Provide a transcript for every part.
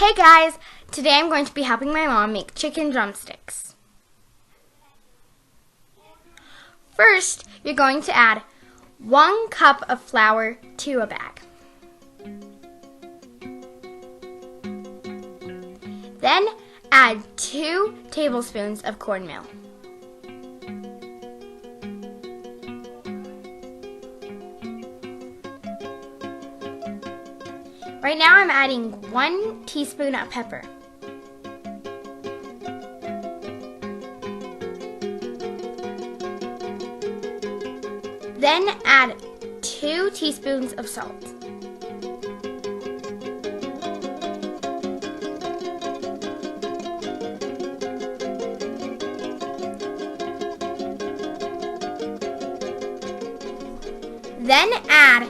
Hey guys! Today I'm going to be helping my mom make chicken drumsticks. First, you're going to add 1 cup of flour to a bag. Then add 2 tablespoons of cornmeal. Right now I'm adding 1 teaspoon of pepper. Then add 2 teaspoons of salt. Then add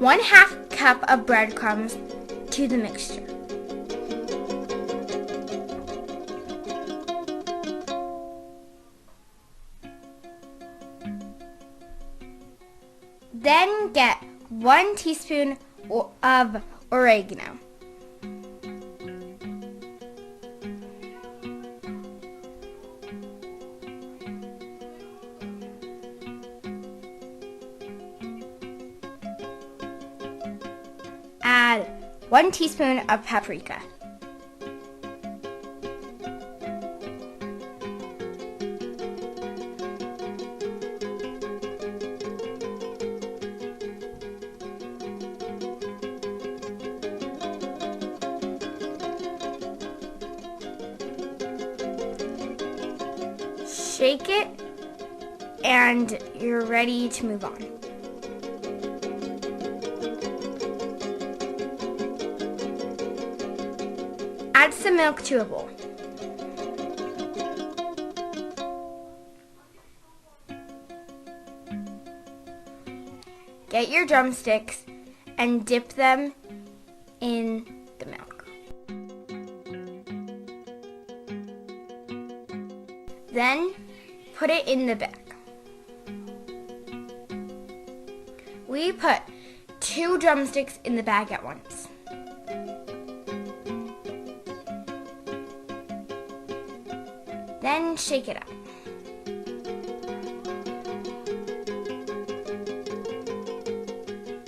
1/2 cup of breadcrumbs to the mixture. Then get 1 teaspoon of oregano. Add 1 teaspoon of paprika. Shake it, and you're ready to move on. Add some milk to a bowl. Get your drumsticks and dip them in the milk. Then put it in the bag. We put 2 drumsticks in the bag at once. Then shake it up.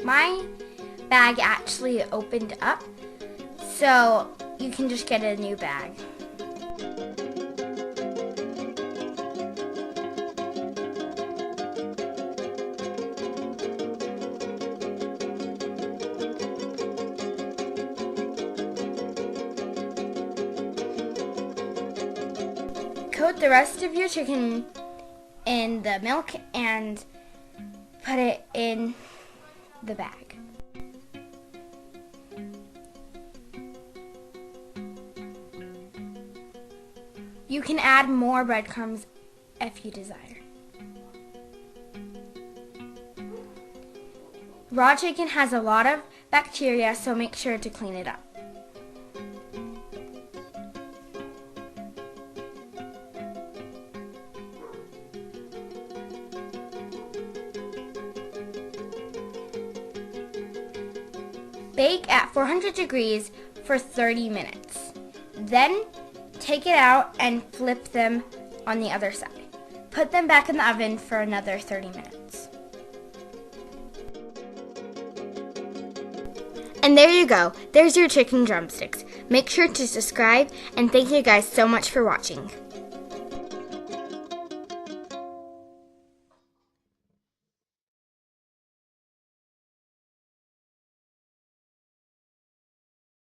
My bag actually opened up, so you can just get a new bag. Coat the rest of your chicken in the milk and put it in the bag. You can add more breadcrumbs if you desire. Raw chicken has a lot of bacteria, so make sure to clean it up. Bake at 400 degrees for 30 minutes. Then take it out and flip them on the other side. Put them back in the oven for another 30 minutes. And there you go. There's your chicken drumsticks. Make sure to subscribe, and thank you guys so much for watching.